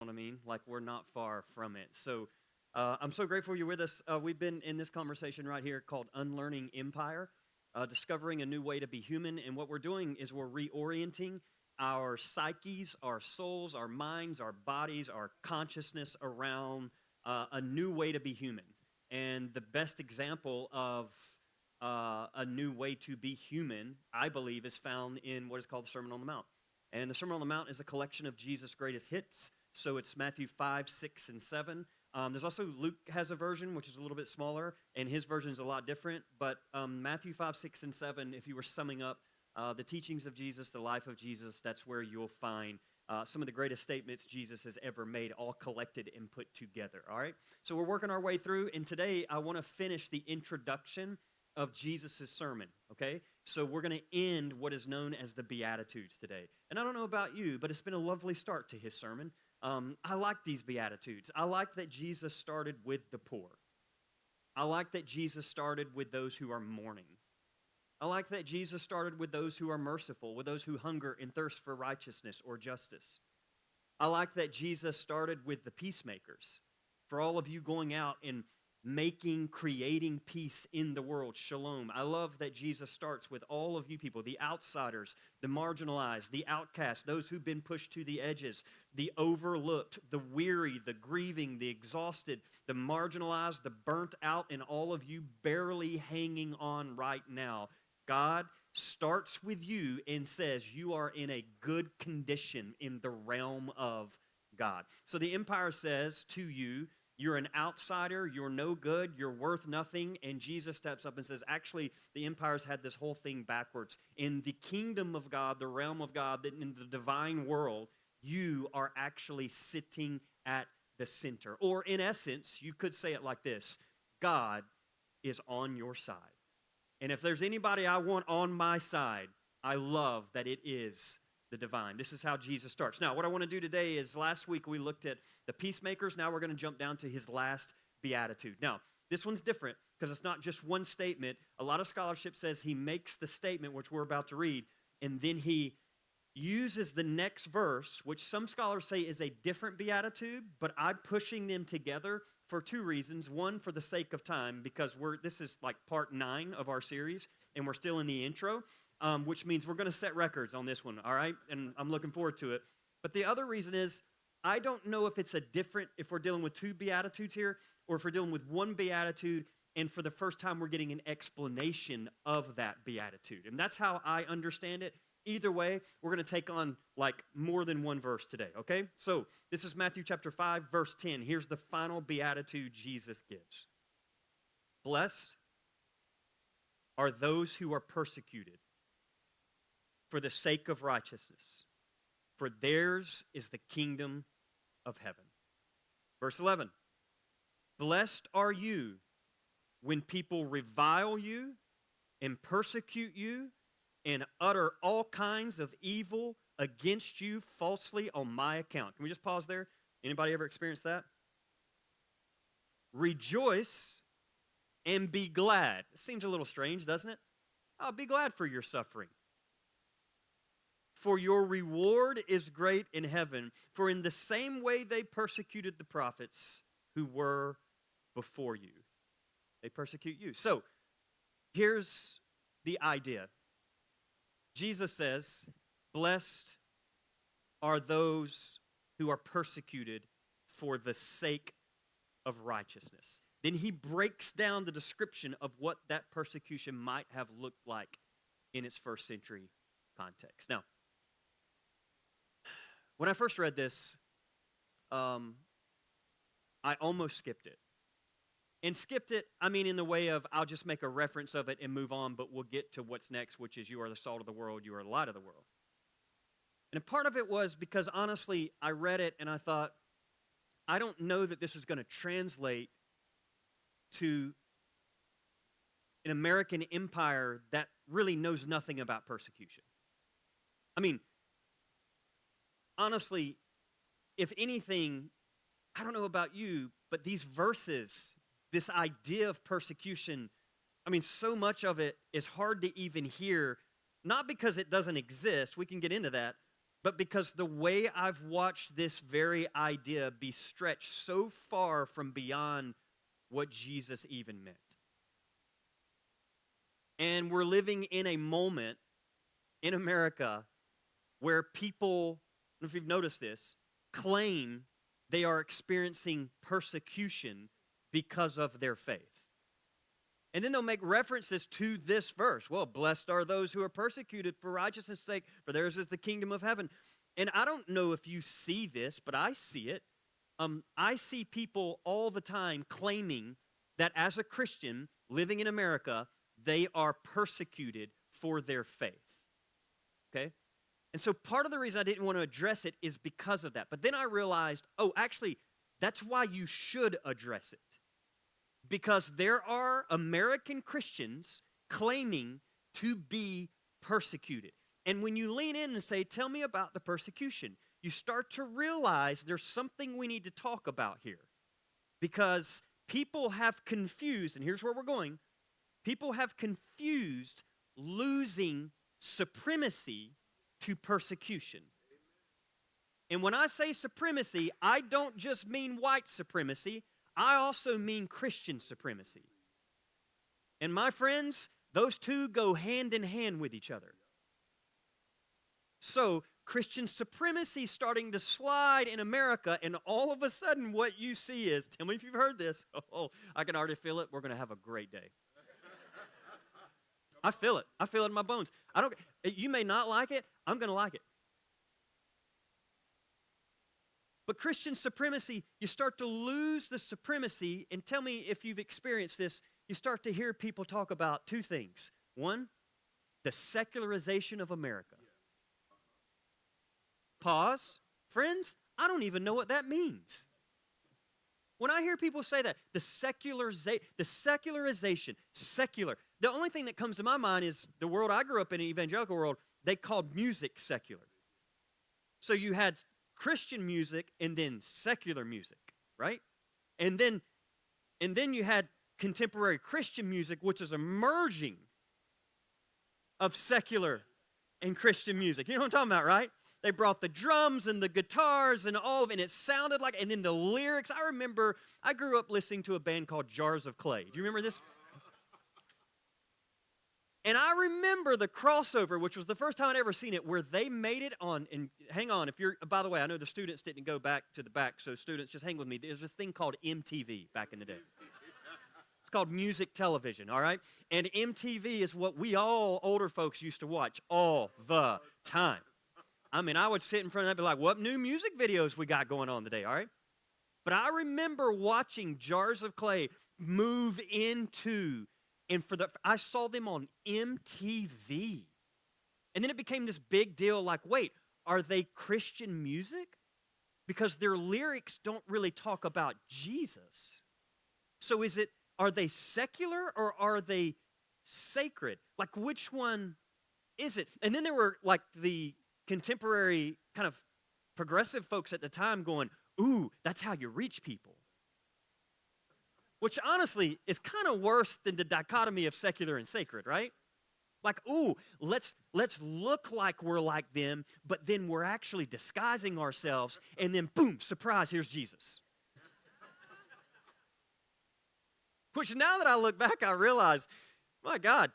what I mean? Like we're not far from it. So I'm so grateful you're with us. We've been in this conversation right here called Unlearning Empire, discovering a new way to be human. And what we're doing is we're reorienting our psyches, our souls, our minds, our bodies, our consciousness around a new way to be human. And the best example of a new way to be human, I believe, is found in what is called the Sermon on the Mount. And the Sermon on the Mount is a collection of Jesus' greatest hits. So it's Matthew 5, 6, and 7. There's also Luke has a version, which is a little bit smaller, and his version is a lot different. But Matthew 5, 6, and 7, if you were summing up the teachings of Jesus, the life of Jesus, that's where you'll find some of the greatest statements Jesus has ever made, all collected and put together, all right? So we're working our way through, and today I want to finish the introduction of Jesus' sermon, okay? So we're going to end what is known as the Beatitudes today. And I don't know about you, but it's been a lovely start to his sermon. I like these Beatitudes. I like that Jesus started with the poor. I like that Jesus started with those who are mourning. I like that Jesus started with those who are merciful, with those who hunger and thirst for righteousness or justice. I like that Jesus started with the peacemakers. For all of you going out and creating peace in the world, shalom. I love that Jesus starts with all of you people, the outsiders, the marginalized, the outcast, those who've been pushed to the edges, the overlooked, the weary, the grieving, the exhausted, the marginalized, the burnt out, and all of you barely hanging on right now. God starts with you and says you are in a good condition in the realm of God. So the empire says to you, you're an outsider, you're no good, you're worth nothing, and Jesus steps up and says, actually, the empire's had this whole thing backwards. In the kingdom of God, the realm of God, in the divine world, you are actually sitting at the center. Or in essence, you could say it like this, God is on your side. And if there's anybody I want on my side, I love that it is the divine. This is how Jesus starts. Now, what I want to do today is last week we looked at the peacemakers. Now we're going to jump down to his last beatitude. Now, this one's different because it's not just one statement. A lot of scholarship says he makes the statement, which we're about to read, and then he uses the next verse, which some scholars say is a different beatitude, but I'm pushing them together for two reasons. One, for the sake of time, because this is like part 9 of our series, and we're still in the intro. Which means we're going to set records on this one, all right? And I'm looking forward to it. But the other reason is I don't know if if we're dealing with 2 Beatitudes here, or if we're dealing with 1 Beatitude, and for the first time we're getting an explanation of that Beatitude. And that's how I understand it. Either way, we're going to take on like more than one verse today, okay? So this is Matthew chapter 5, verse 10. Here's the final Beatitude Jesus gives. Blessed are those who are persecuted for the sake of righteousness, for theirs is the kingdom of heaven. Verse 11, blessed are you when people revile you and persecute you and utter all kinds of evil against you falsely on my account. Can we just pause there? Anybody ever experienced that? Rejoice and be glad. It seems a little strange, doesn't it? I'll be glad for your suffering. For your reward is great in heaven. For in the same way they persecuted the prophets who were before you. They persecute you. So, here's the idea. Jesus says, blessed are those who are persecuted for the sake of righteousness. Then he breaks down the description of what that persecution might have looked like in its first century context. Now, when I first read this, I almost skipped it. And skipped it, I mean in the way of I'll just make a reference of it and move on, but we'll get to what's next, which is you are the salt of the world, you are the light of the world. And a part of it was because honestly, I read it and I thought, I don't know that this is going to translate to an American empire that really knows nothing about persecution. I mean, honestly, if anything, I don't know about you, but these verses, this idea of persecution, I mean, so much of it is hard to even hear, not because it doesn't exist, we can get into that, but because the way I've watched this very idea be stretched so far from beyond what Jesus even meant. And we're living in a moment in America where people, I don't know if you've noticed this, claim they are experiencing persecution because of their faith. And then they'll make references to this verse. Well, blessed are those who are persecuted for righteousness' sake, for theirs is the kingdom of heaven. And I don't know if you see this, but I see it. I see people all the time claiming that as a Christian living in America, they are persecuted for their faith. Okay? And so part of the reason I didn't want to address it is because of that. But then I realized, oh, actually, that's why you should address it. Because there are American Christians claiming to be persecuted. And when you lean in and say, tell me about the persecution, you start to realize there's something we need to talk about here. Because people have confused, and here's where we're going, people have confused losing supremacy to persecution. And when I say supremacy, I don't just mean white supremacy, I also mean Christian supremacy. And my friends, those two go hand in hand with each other. So, Christian supremacy starting to slide in America, and all of a sudden what you see is, tell me if you've heard this, oh, I can already feel it, we're going to have a great day. I feel it. I feel it in my bones. You may not like it, I'm going to like it. But Christian supremacy, you start to lose the supremacy, and tell me if you've experienced this, you start to hear people talk about two things. One, the secularization of America. Pause. Friends, I don't even know what that means. When I hear people say that, the secularization, secular, the only thing that comes to my mind is the world I grew up in, an evangelical world, they called music secular. So you had Christian music and then secular music, right? And then you had contemporary Christian music, which is a merging of secular and Christian music. You know what I'm talking about, right? They brought the drums and the guitars and all of it, and it sounded like, and then the lyrics. I remember, I grew up listening to a band called Jars of Clay. Do you remember this? And I remember the crossover, which was the first time I'd ever seen it, where they made it on, and hang on, by the way, I know the students didn't go back to the back, so students, just hang with me. There's a thing called MTV back in the day. It's called music television, all right? And MTV is what we all older folks used to watch all the time. I mean, I would sit in front of that and be like, what new music videos we got going on today, all right? But I remember watching Jars of Clay move into, and I saw them on MTV. And then it became this big deal like, wait, are they Christian music? Because their lyrics don't really talk about Jesus. So are they secular or are they sacred? Like, which one is it? And then there were like the contemporary kind of progressive folks at the time going, ooh, that's how you reach people. Which honestly is kind of worse than the dichotomy of secular and sacred, right? Like, ooh, let's look like we're like them, but then we're actually disguising ourselves, and then boom, surprise, here's Jesus. Which now that I look back, I realize, my God,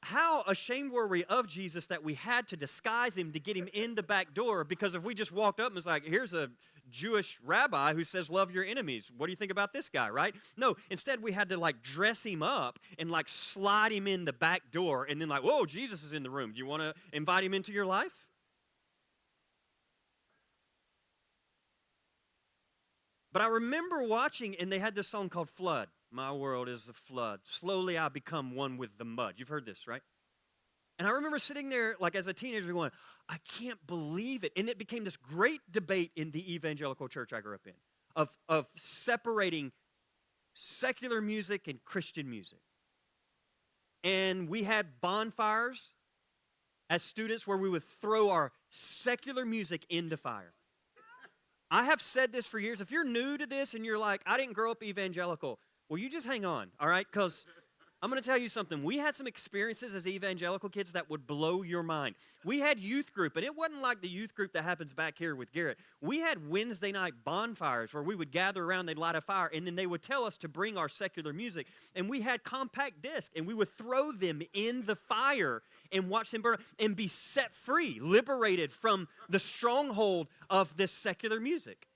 how ashamed were we of Jesus that we had to disguise him to get him in the back door? Because if we just walked up and was like, here's a Jewish rabbi who says, love your enemies. What do you think about this guy, right? No, instead we had to like dress him up and like slide him in the back door and then like, whoa, Jesus is in the room. Do you want to invite him into your life? But I remember watching, and they had this song called Flood. My world is a flood. Slowly I become one with the mud. You've heard this, right? And I remember sitting there like as a teenager going, I can't believe it. And it became this great debate in the evangelical church I grew up in of separating secular music and Christian music. And we had bonfires as students where we would throw our secular music in the fire. I have said this for years. If you're new to this and you're like, I didn't grow up evangelical, well, you just hang on, all right? Because I'm going to tell you something. We had some experiences as evangelical kids that would blow your mind. We had youth group, and it wasn't like the youth group that happens back here with Garrett. We had Wednesday night bonfires where we would gather around, they'd light a fire, and then they would tell us to bring our secular music. And we had compact discs, and we would throw them in the fire and watch them burn and be set free, liberated from the stronghold of this secular music.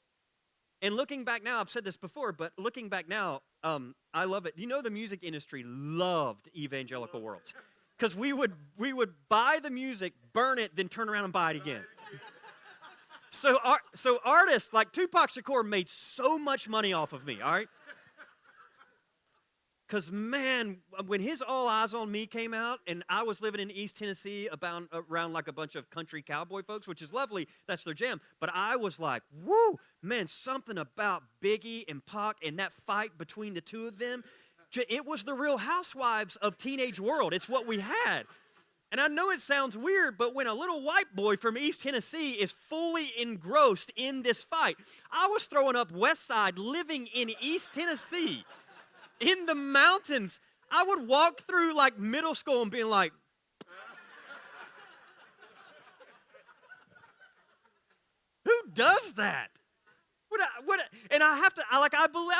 And looking back now, I've said this before, but looking back now, I love it. You know, the music industry loved evangelical worlds because we would buy the music, burn it, then turn around and buy it again. So artists like Tupac Shakur made so much money off of me, all right? Because, man, when his All Eyes on Me came out, and I was living in East Tennessee around like a bunch of country cowboy folks, which is lovely, that's their jam, but I was like, woo, man, something about Biggie and Pac and that fight between the two of them, it was the Real Housewives of teenage world. It's what we had. And I know it sounds weird, but when a little white boy from East Tennessee is fully engrossed in this fight, I was throwing up West Side living in East Tennessee. In the mountains, I would walk through like middle school and being like, who does that? And I have to, I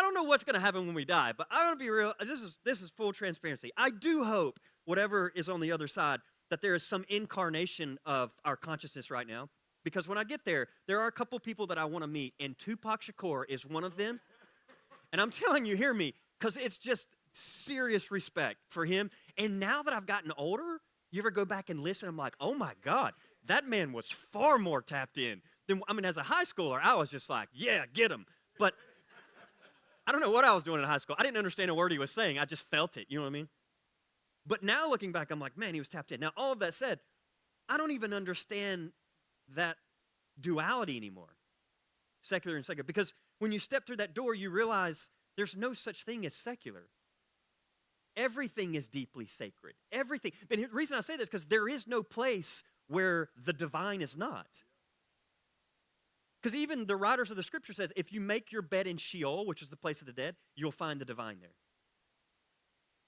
don't know what's going to happen when we die, but I'm going to be real. This is full transparency. I do hope, whatever is on the other side, that there is some incarnation of our consciousness right now. Because when I get there are a couple people that I want to meet, and Tupac Shakur is one of them. And I'm telling you, hear me, because it's just serious respect for him. And now that I've gotten older, you ever go back and listen, I'm like, oh my God, that man was far more tapped in than, as a high schooler, I was just like, yeah, get him. But I don't know what I was doing in high school. I didn't understand a word he was saying. I just felt it, you know what I mean? But now looking back, I'm like, man, he was tapped in. Now, all of that said, I don't even understand that duality anymore, secular and secular. Because when you step through that door, you realize there's no such thing as secular. Everything is deeply sacred. Everything. But the reason I say this is because there is no place where the divine is not. Because even the writers of the scripture says, if you make your bed in Sheol, which is the place of the dead, you'll find the divine there.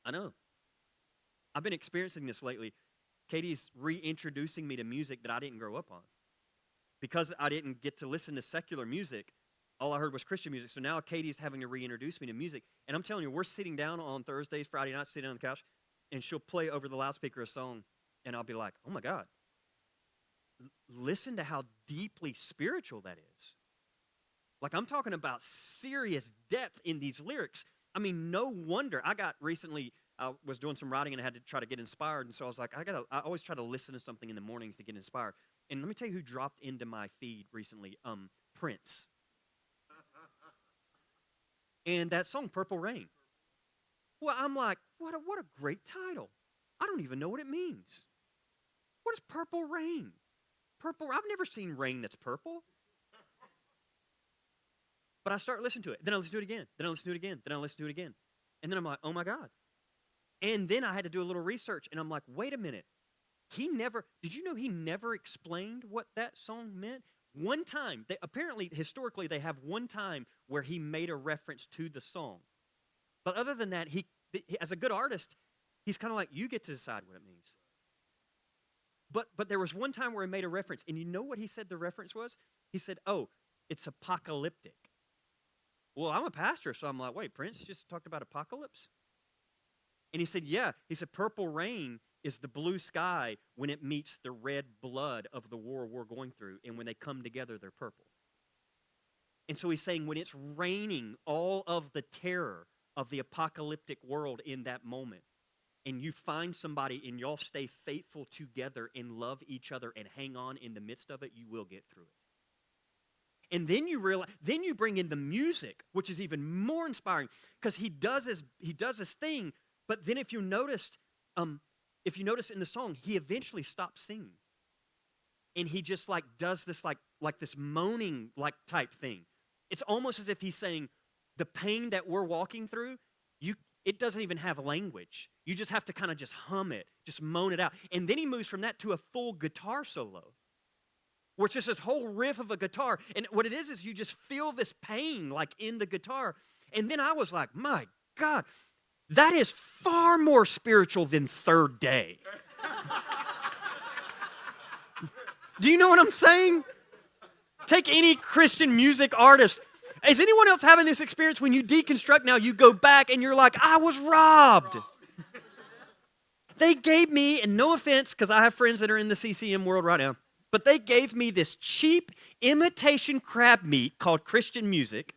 I know. I've been experiencing this lately. Katie's reintroducing me to music that I didn't grow up on. Because I didn't get to listen to secular music, all I heard was Christian music. So now Katie's having to reintroduce me to music. And I'm telling you, we're sitting down on Thursdays, Friday nights, sitting on the couch, and she'll play over the loudspeaker a song, and I'll be like, oh my God, listen to how deeply spiritual that is. Like, I'm talking about serious depth in these lyrics. I mean, no wonder. I was doing some writing, and I had to try to get inspired, and so I was like, I always try to listen to something in the mornings to get inspired. And let me tell you who dropped into my feed recently, Prince. And that song, Purple Rain. Well, I'm like, what a great title. I don't even know what it means. What is Purple Rain? Purple, I've never seen rain that's purple. But I start listening to it. Then I listen to it again. Then I listen to it again. Then I listen to it again. And then I'm like, oh my God. And then I had to do a little research, and I'm like, wait a minute. Did you know he never explained what that song meant? One time, apparently, historically, they have one time where he made a reference to the song. But other than that, he as a good artist, he's kind of like, you get to decide what it means. But there was one time where he made a reference, and you know what he said the reference was? He said, oh, it's apocalyptic. Well, I'm a pastor, so I'm like, wait, Prince just talked about apocalypse? And he said, yeah. He said, purple rain is the blue sky when it meets the red blood of the war we're going through, and when they come together, they're purple. And so he's saying when it's raining all of the terror of the apocalyptic world in that moment, and you find somebody and y'all stay faithful together and love each other and hang on in the midst of it, you will get through it. And then you realize, then you bring in the music, which is even more inspiring, because he does his thing. But then if you notice in the song, he eventually stops singing, and he just like does this like this moaning like type thing. It's almost as if he's saying, the pain that we're walking through, it doesn't even have language. You just have to kind of just hum it, just moan it out. And then he moves from that to a full guitar solo, where it's just this whole riff of a guitar. And what it is you just feel this pain like in the guitar. And then I was like, my God, That is far more spiritual than Third Day. Do you know what I'm saying? Take any Christian music artist. Is anyone else having this experience when you deconstruct now, you go back and you're like, I was robbed. They gave me, and no offense, because I have friends that are in the CCM world right now, but they gave me this cheap imitation crab meat called Christian music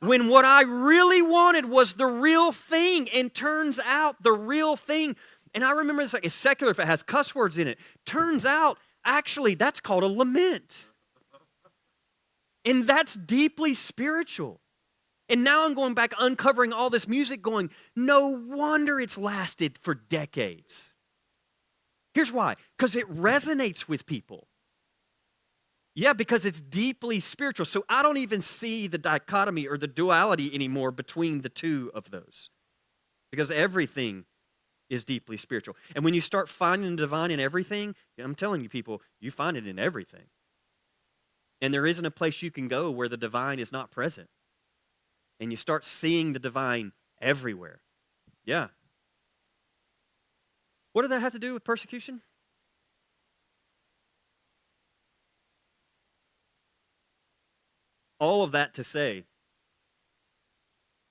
when what I really wanted was the real thing. And turns out the real thing, and I remember this like it's secular if it has cuss words in it. Turns out, actually, that's called a lament. And that's deeply spiritual. And now I'm going back, uncovering all this music, going, no wonder it's lasted for decades. Here's why. Because it resonates with people. Yeah, because it's deeply spiritual. So I don't even see the dichotomy or the duality anymore between the two of those. Because everything is deeply spiritual. And when you start finding the divine in everything, I'm telling you people, you find it in everything. And there isn't a place you can go where the divine is not present. And you start seeing the divine everywhere. Yeah. What did that have to do with persecution? All of that to say,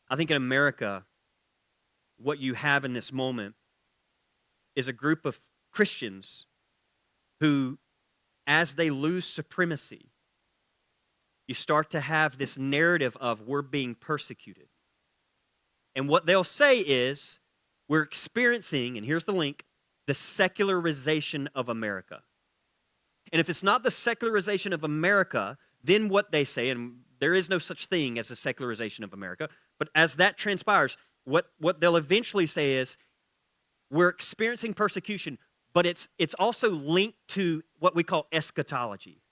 I think in America, what you have in this moment is a group of Christians who, as they lose supremacy, you start to have this narrative of we're being persecuted. And what they'll say is, we're experiencing, and here's the link, the secularization of America. And if it's not the secularization of America, then what they say, and there is no such thing as a secularization of America, but as that transpires, what they'll eventually say is, we're experiencing persecution, but it's also linked to what we call eschatology.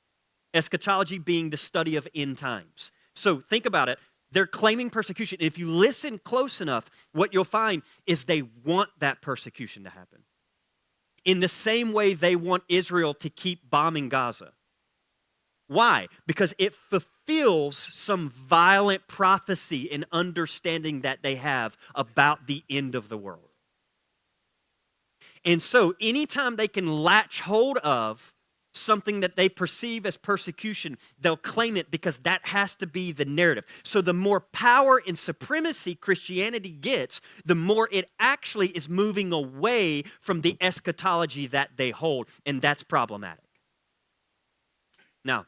Eschatology being the study of end times. So think about it. They're claiming persecution. And if you listen close enough, what you'll find is they want that persecution to happen. In the same way they want Israel to keep bombing Gaza. Why? Because it fulfills some violent prophecy and understanding that they have about the end of the world. And so anytime they can latch hold of something that they perceive as persecution, they'll claim it because that has to be the narrative. So the more power and supremacy Christianity gets, the more it actually is moving away from the eschatology that they hold, and that's problematic. Now,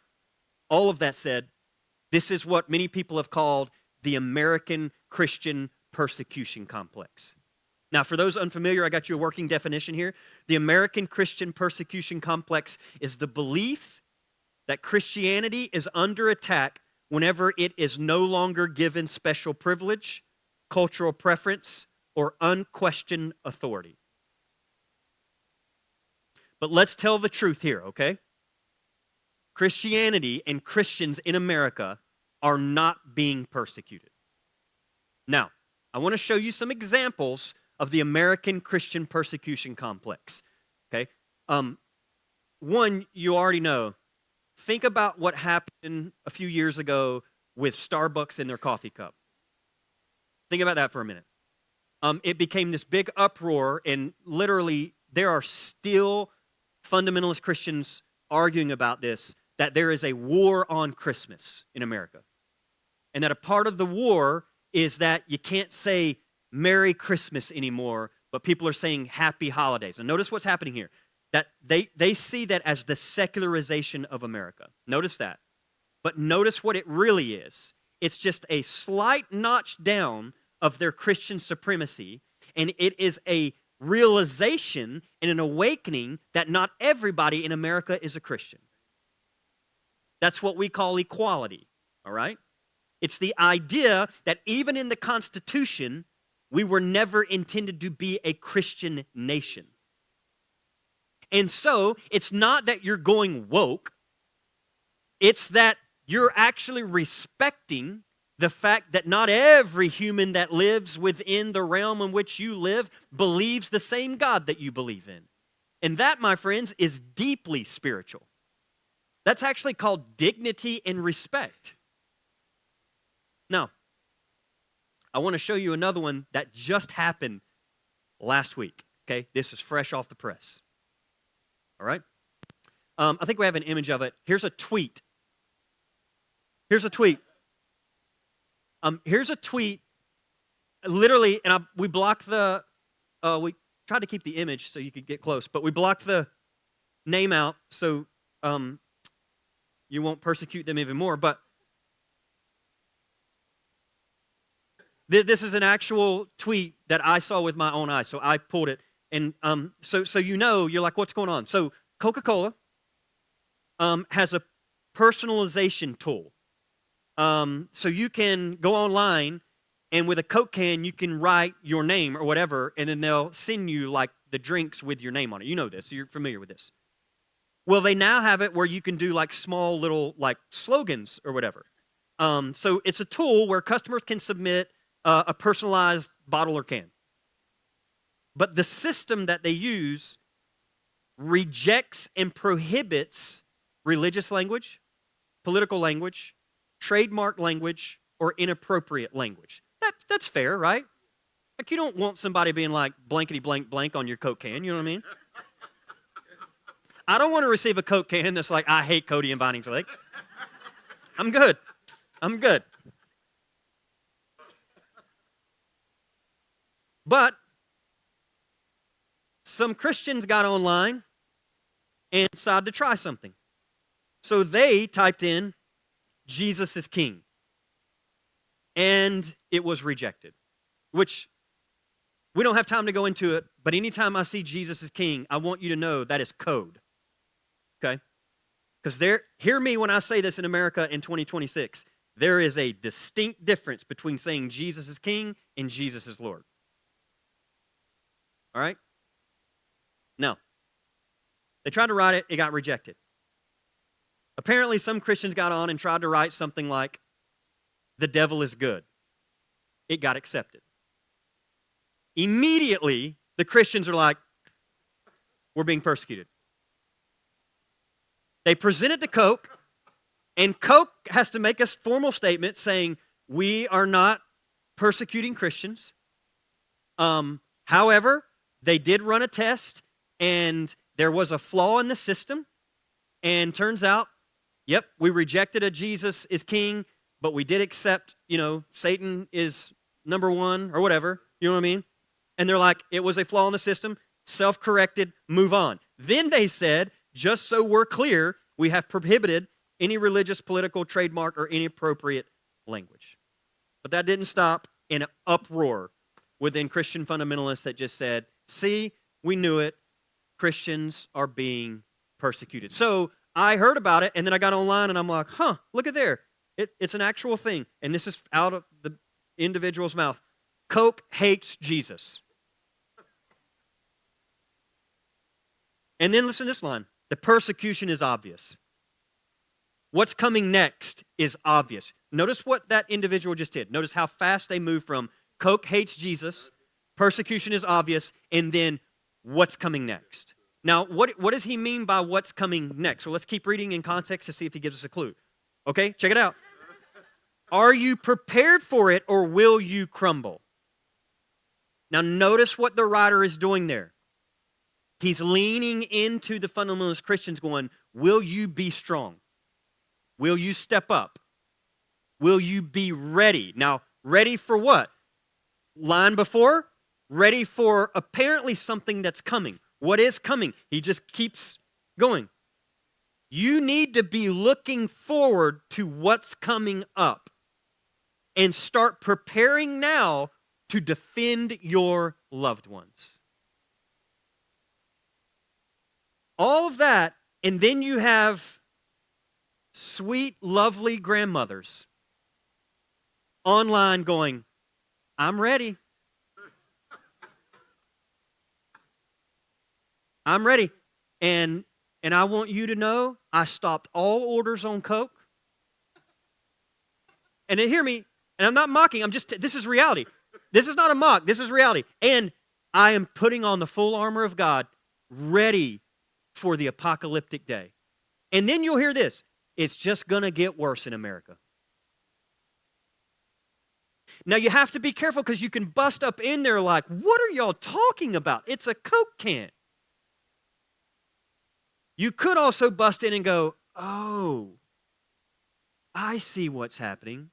all of that said, this is what many people have called the American Christian persecution complex. Now, for those unfamiliar, I got you a working definition here. The American Christian persecution complex is the belief that Christianity is under attack whenever it is no longer given special privilege, cultural preference, or unquestioned authority. But let's tell the truth here, okay? Christianity and Christians in America are not being persecuted. Now, I want to show you some examples of the American Christian persecution complex, okay? One, you already know. Think about what happened a few years ago with Starbucks in their coffee cup. Think about that for a minute. It became this big uproar, and literally there are still fundamentalist Christians arguing about this, that there is a war on Christmas in America. And that a part of the war is that you can't say Merry Christmas anymore, but people are saying Happy Holidays. And notice what's happening here. That they see that as the secularization of America. Notice that. But notice what it really is. It's just a slight notch down of their Christian supremacy, and it is a realization and an awakening that not everybody in America is a Christian. That's what we call equality, all right? It's the idea that even in the Constitution, we were never intended to be a Christian nation. And so, it's not that you're going woke. It's that you're actually respecting the fact that not every human that lives within the realm in which you live believes the same God that you believe in. And that, my friends, is deeply spiritual. That's actually called dignity and respect. Now, I want to show you another one that just happened last week. Okay, this is fresh off the press. All right. I think we have an image of it. Here's a tweet. Here's a tweet. Here's a tweet. Literally, and we blocked the. We tried to keep the image so you could get close, but we blocked the name out so you won't persecute them even more. But this is an actual tweet that I saw with my own eyes, so I pulled it. And so you're like, what's going on? So Coca-Cola has a personalization tool. So you can go online, and with a Coke can, you can write your name or whatever, and then they'll send you like the drinks with your name on it. You know this. You're familiar with this. Well, they now have it where you can do like small little like slogans or whatever. So it's a tool where customers can submit a personalized bottle or can. But the system that they use rejects and prohibits religious language, political language, trademark language, or inappropriate language. That's fair, right? Like, you don't want somebody being like blankety blank blank on your Coke can, you know what I mean? I don't want to receive a Coke can that's like, I hate Cody and Vinings Lake. I'm good. But some Christians got online and decided to try something. So they typed in, Jesus is King. And it was rejected, which we don't have time to go into it, but anytime I see Jesus is King, I want you to know that is code, okay? Because hear me when I say this in America in 2026, there is a distinct difference between saying Jesus is King and Jesus is Lord. All right? No. They tried to write it, it got rejected. Apparently, some Christians got on and tried to write something like, the devil is good. It got accepted. Immediately, the Christians are like, we're being persecuted. They present it to Coke, and Coke has to make a formal statement saying, we are not persecuting Christians. However, they did run a test, and there was a flaw in the system, and turns out, yep, we rejected a Jesus is King, but we did accept, Satan is number one or whatever, you know what I mean? And they're like, it was a flaw in the system, self-corrected, move on. Then they said, just so we're clear, we have prohibited any religious, political, trademark, or inappropriate language. But that didn't stop an uproar within Christian fundamentalists that just said, see, we knew it, Christians are being persecuted. So I heard about it, and then I got online, and I'm like, look at there. It's an actual thing, and this is out of the individual's mouth. Coke hates Jesus. And then listen to this line. The persecution is obvious. What's coming next is obvious. Notice what that individual just did. Notice how fast they moved from Coke hates Jesus, persecution is obvious, and then what's coming next. Now, what does he mean by what's coming next? So let's keep reading in context to see if he gives us a clue. Okay, check it out. Are you prepared for it, or will you crumble? Now, notice what the writer is doing there. He's leaning into the fundamentalist Christians going, will you be strong? Will you step up? Will you be ready? Now, ready for what? Line before, ready for apparently something that's coming. What is coming? He just keeps going. You need to be looking forward to what's coming up and start preparing now to defend your loved ones. All of that, and then you have sweet, lovely grandmothers online going, I'm ready. I'm ready. And I want you to know, I stopped all orders on Coke. And then hear me, and I'm not mocking, this is reality. This is not a mock, this is reality. And I am putting on the full armor of God, ready for the apocalyptic day. And then you'll hear this, it's just going to get worse in America. Now, you have to be careful because you can bust up in there like, what are y'all talking about? It's a Coke can. You could also bust in and go, oh, I see what's happening.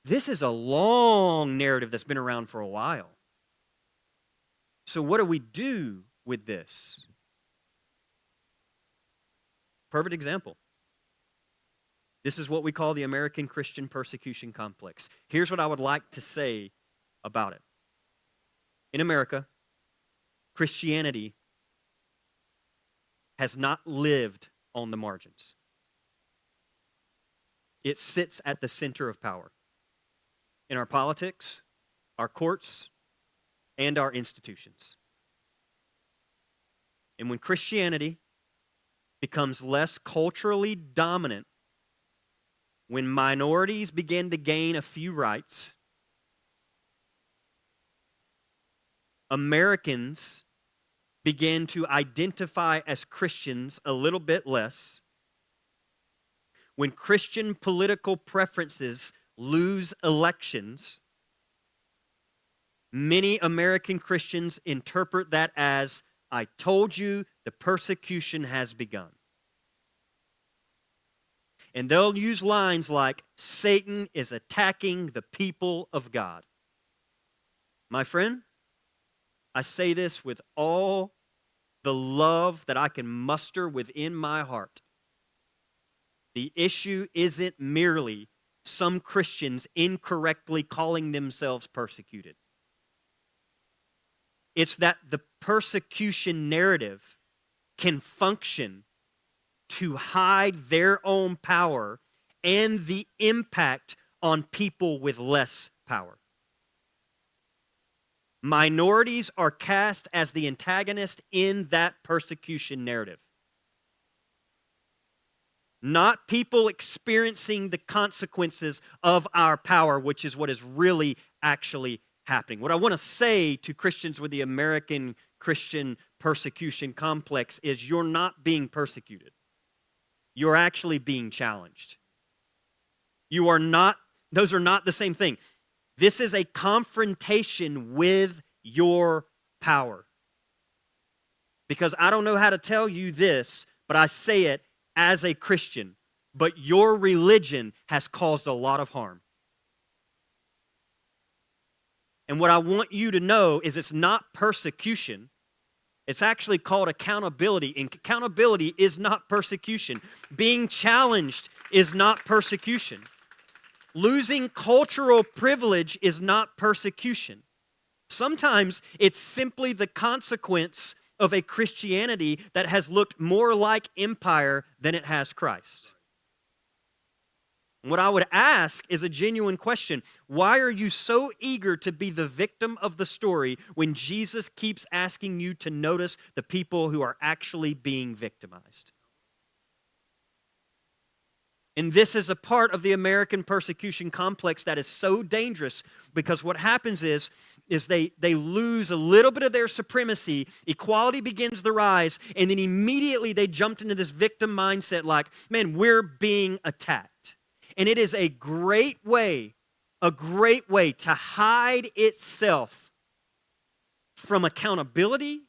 This is a long narrative that's been around for a while. So what do we do with this? Perfect example. This is what we call the American Christian persecution complex. Here's what I would like to say about it. In America, Christianity has not lived on the margins. It sits at the center of power in our politics, our courts, and our institutions. And when Christianity becomes less culturally dominant, when minorities begin to gain a few rights, Americans begin to identify as Christians a little bit less, when Christian political preferences lose elections, many American Christians interpret that as, I told you the persecution has begun. And they'll use lines like, Satan is attacking the people of God. My friend, I say this with all the love that I can muster within my heart. The issue isn't merely some Christians incorrectly calling themselves persecuted. It's that the persecution narrative can function to hide their own power and the impact on people with less power. Minorities are cast as the antagonist in that persecution narrative. Not people experiencing the consequences of our power, which is what is really actually happening. What I want to say to Christians with the American Christian persecution complex is you're not being persecuted. You're actually being challenged. You are not, those are not the same thing. This is a confrontation with your power. Because I don't know how to tell you this, but I say it as a Christian. But your religion has caused a lot of harm. And what I want you to know is it's not persecution. It's actually called accountability. And accountability is not persecution. Being challenged is not persecution. Losing cultural privilege is not persecution. Sometimes it's simply the consequence of a Christianity that has looked more like empire than it has Christ. What I would ask is a genuine question. Why are you so eager to be the victim of the story when Jesus keeps asking you to notice the people who are actually being victimized? And this is a part of the American persecution complex that is so dangerous because what happens is they lose a little bit of their supremacy, equality begins to rise, and then immediately they jumped into this victim mindset like, man, we're being attacked. And it is a great way to hide itself from accountability,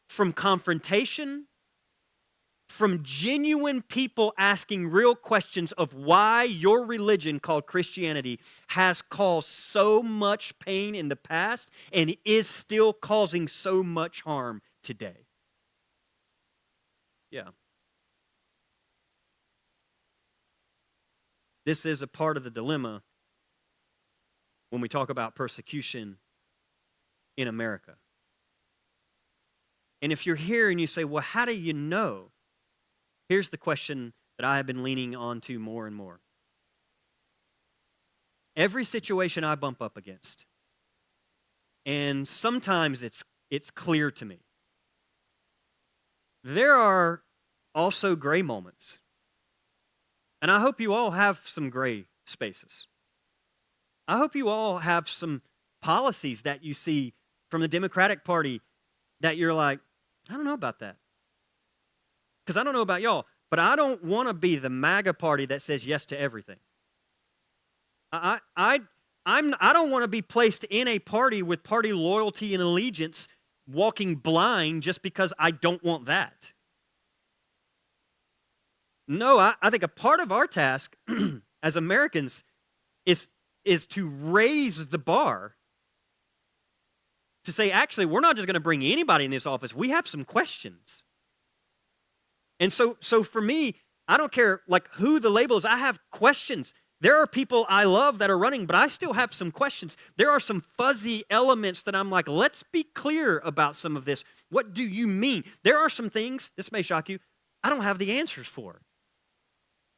from confrontation, from genuine people asking real questions of why your religion called Christianity has caused so much pain in the past and is still causing so much harm today. Yeah. This is a part of the dilemma when we talk about persecution in America. And if you're here and you say, well, how do you know? Here's the question that I have been leaning on to more and more. Every situation I bump up against, and sometimes it's clear to me, there are also gray moments. And I hope you all have some gray spaces. I hope you all have some policies that you see from the Democratic Party that you're like, I don't know about that. Because I don't know about y'all, but I don't want to be the MAGA party that says yes to everything. I don't want to be placed in a party with party loyalty and allegiance, walking blind just because I don't want that. No, I think a part of our task as Americans is to raise the bar, to say, actually, we're not just going to bring anybody in this office. We have some questions. And so for me, I don't care like who the label is. I have questions. There are people I love that are running, but I still have some questions. There are some fuzzy elements that I'm like, let's be clear about some of this. What do you mean? There are some things, this may shock you, I don't have the answers for.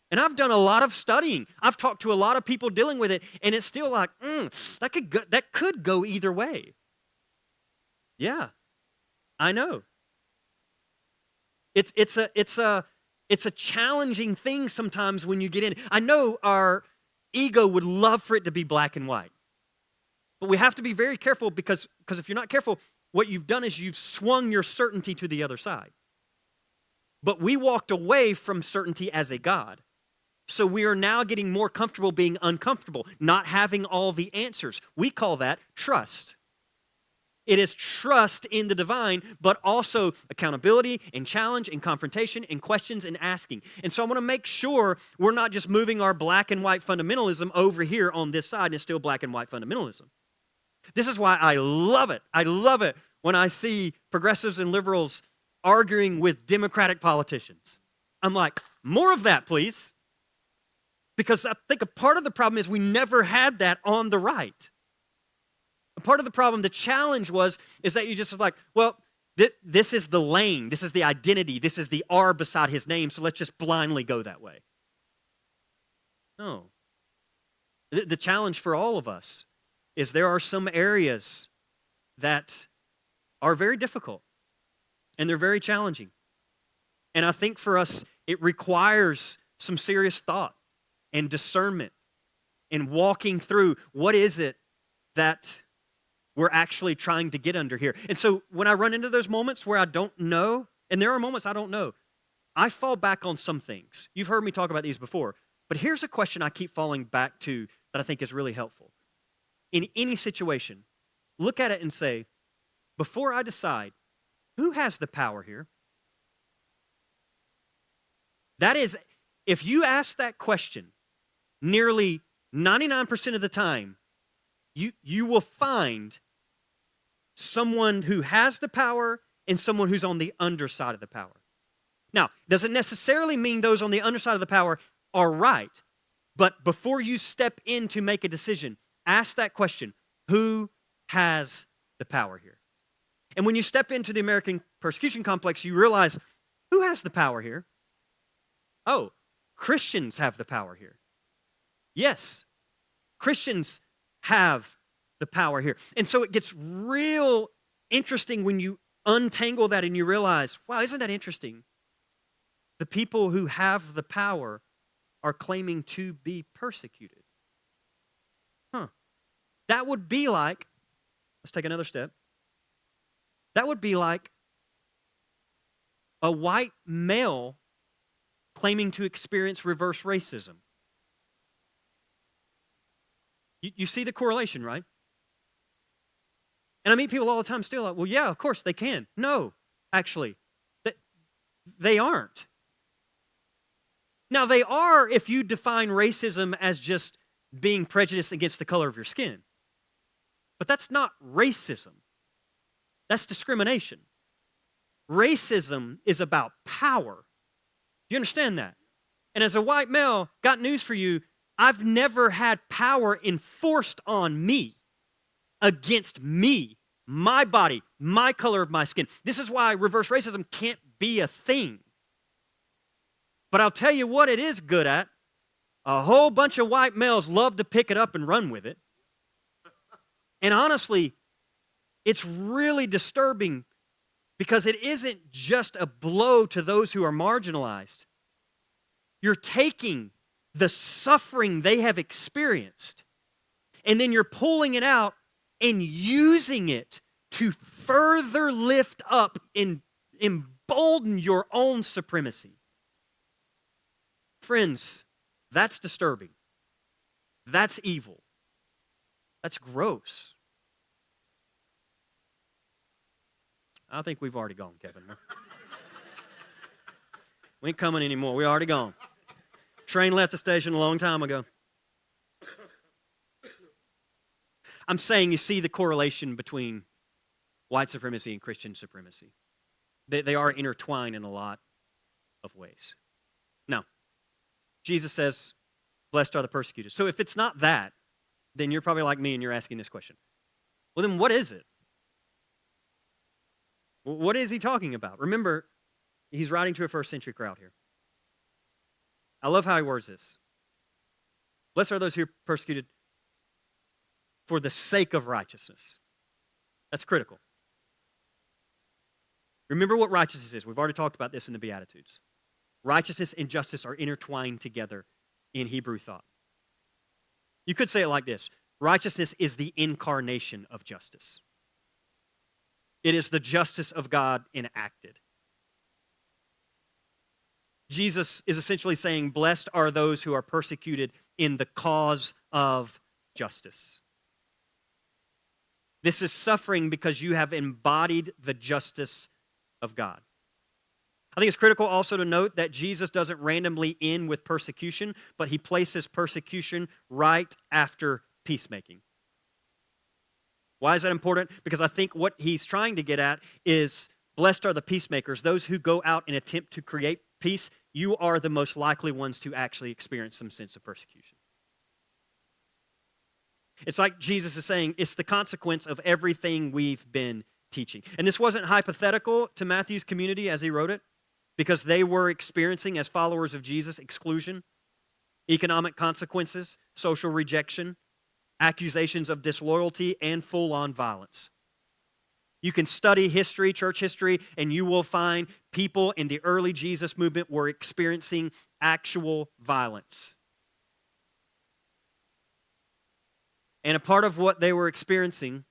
And I've done a lot of studying. I've talked to a lot of people dealing with it, and it's still like, that could go either way. Yeah, I know. It's a challenging thing sometimes when you get in. I know our ego would love for it to be black and white, but we have to be very careful because if you're not careful, what you've done is you've swung your certainty to the other side. But we walked away from certainty as a God. So we are now getting more comfortable being uncomfortable, not having all the answers. We call that trust. It is trust in the divine, but also accountability and challenge and confrontation and questions and asking. And so I want to make sure we're not just moving our black and white fundamentalism over here on this side and it's still black and white fundamentalism. This is why I love it. I love it when I see progressives and liberals arguing with Democratic politicians. I'm like, more of that, please. Because I think a part of the problem is we never had that on the right. A part of the problem, the challenge is that you just was like, well, this is the lane, this is the identity, this is the R beside his name, so let's just blindly go that way. No. The challenge for all of us is there are some areas that are very difficult, and they're very challenging. And I think for us, it requires some serious thought and discernment and walking through what is it that we're actually trying to get under here. And so when I run into those moments where I don't know, and there are moments I don't know, I fall back on some things. You've heard me talk about these before, but here's a question I keep falling back to that I think is really helpful. In any situation, look at it and say, before I decide, who has the power here? That is, if you ask that question, nearly 99% of the time, you will find someone who has the power and someone who's on the underside of the power. Now, doesn't necessarily mean those on the underside of the power are right, but before you step in to make a decision, ask that question, who has the power here? And when you step into the American persecution complex, you realize, who has the power here? Oh, Christians have the power here. Yes, Christians have the power here. And so it gets real interesting when you untangle that and you realize, wow, isn't that interesting? The people who have the power are claiming to be persecuted. That would be like, let's take another step. That would be like a white male claiming to experience reverse racism. You see the correlation, right? And I meet people all the time still like, well, yeah, of course they can. No, actually, they aren't. Now, they are if you define racism as just being prejudiced against the color of your skin. But that's not racism. That's discrimination. Racism is about power. Do you understand that? And as a white male, got news for you, I've never had power enforced on me, against me, my body, my color of my skin. This is why reverse racism can't be a thing. But I'll tell you what it is good at. A whole bunch of white males love to pick it up and run with it. And honestly, it's really disturbing because it isn't just a blow to those who are marginalized. You're taking the suffering they have experienced, and then you're pulling it out and using it to further lift up and embolden your own supremacy. Friends, that's disturbing. That's evil. That's gross. I think we've already gone, Kevin. We ain't coming anymore. We already gone. Train left the station a long time ago. I'm saying you see the correlation between white supremacy and Christian supremacy. They are intertwined in a lot of ways. Now, Jesus says, blessed are the persecuted. So if it's not that, then you're probably like me and you're asking this question. Well, then what is it? What is he talking about? Remember, he's writing to a first century crowd here. I love how he words this. Blessed are those who are persecuted for the sake of righteousness. That's critical. Remember what righteousness is. We've already talked about this in the Beatitudes. Righteousness and justice are intertwined together in Hebrew thought. You could say it like this. Righteousness is the incarnation of justice. It is the justice of God enacted. Jesus is essentially saying, blessed are those who are persecuted in the cause of justice. This is suffering because you have embodied the justice of God. I think it's critical also to note that Jesus doesn't randomly end with persecution, but he places persecution right after peacemaking. Why is that important? Because I think what he's trying to get at is, blessed are the peacemakers, those who go out and attempt to create peace. You are the most likely ones to actually experience some sense of persecution. It's like Jesus is saying, it's the consequence of everything we've been teaching. And this wasn't hypothetical to Matthew's community as he wrote it, because they were experiencing, as followers of Jesus, exclusion, economic consequences, social rejection, accusations of disloyalty, and full-on violence. You can study history, church history, and you will find people in the early Jesus movement were experiencing actual violence. And a part of what they were experiencing,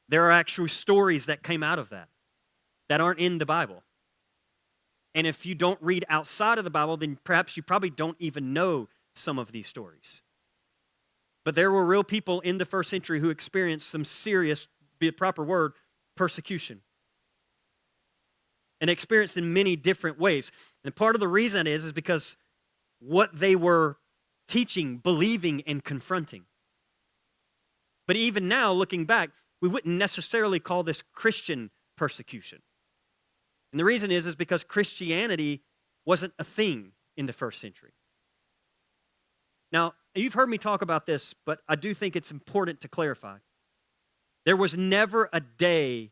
there are actually stories that came out of that aren't in the Bible. And if you don't read outside of the Bible, then perhaps you probably don't even know some of these stories. But there were real people in the first century who experienced some serious, be a proper word, persecution. And they experienced in many different ways. And part of the reason is because what they were teaching, believing, and confronting. But even now, looking back, we wouldn't necessarily call this Christian persecution. And the reason is because Christianity wasn't a thing in the first century. Now, you've heard me talk about this, but I do think it's important to clarify. There was never a day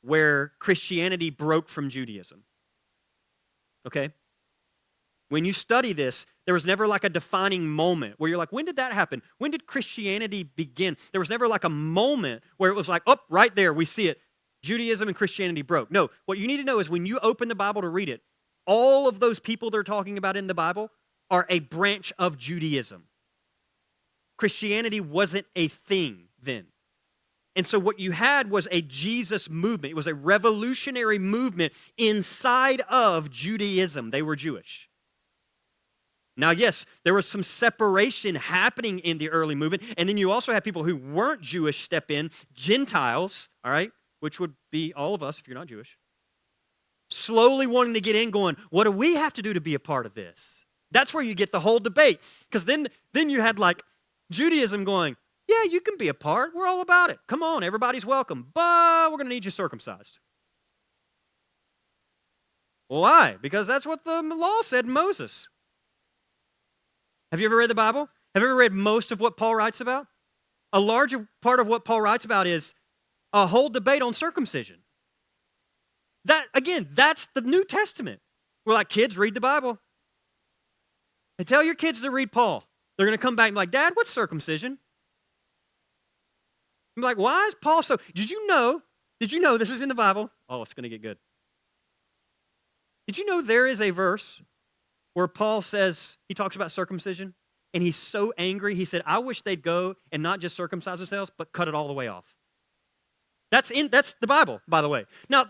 where Christianity broke from Judaism. Okay? When you study this, there was never like a defining moment where you're like, when did that happen? When did Christianity begin? There was never like a moment where it was like, oh, right there, we see it. Judaism and Christianity broke. No, what you need to know is when you open the Bible to read it, all of those people they're talking about in the Bible are a branch of Judaism. Christianity wasn't a thing then. And so what you had was a Jesus movement. It was a revolutionary movement inside of Judaism. They were Jewish. Now, yes, there was some separation happening in the early movement. And then you also had people who weren't Jewish step in, Gentiles, all right, which would be all of us if you're not Jewish, slowly wanting to get in, going, what do we have to do to be a part of this? That's where you get the whole debate. Because then you had like Judaism going, yeah, you can be a part. We're all about it. Come on, everybody's welcome. But we're going to need you circumcised. Why? Because that's what the law said in Moses. Have you ever read the Bible? Have you ever read most of what Paul writes about? A larger part of what Paul writes about is a whole debate on circumcision. That, again, that's the New Testament. We're like, kids, read the Bible. And tell your kids to read Paul. They're going to come back and be like, Dad, what's circumcision? I'm like, why is Paul so? Did you know this is in the Bible? Oh, it's going to get good. Did you know there is a verse where Paul says, he talks about circumcision, and he's so angry, he said, I wish they'd go and not just circumcise themselves, but cut it all the way off. That's the Bible, by the way. Now,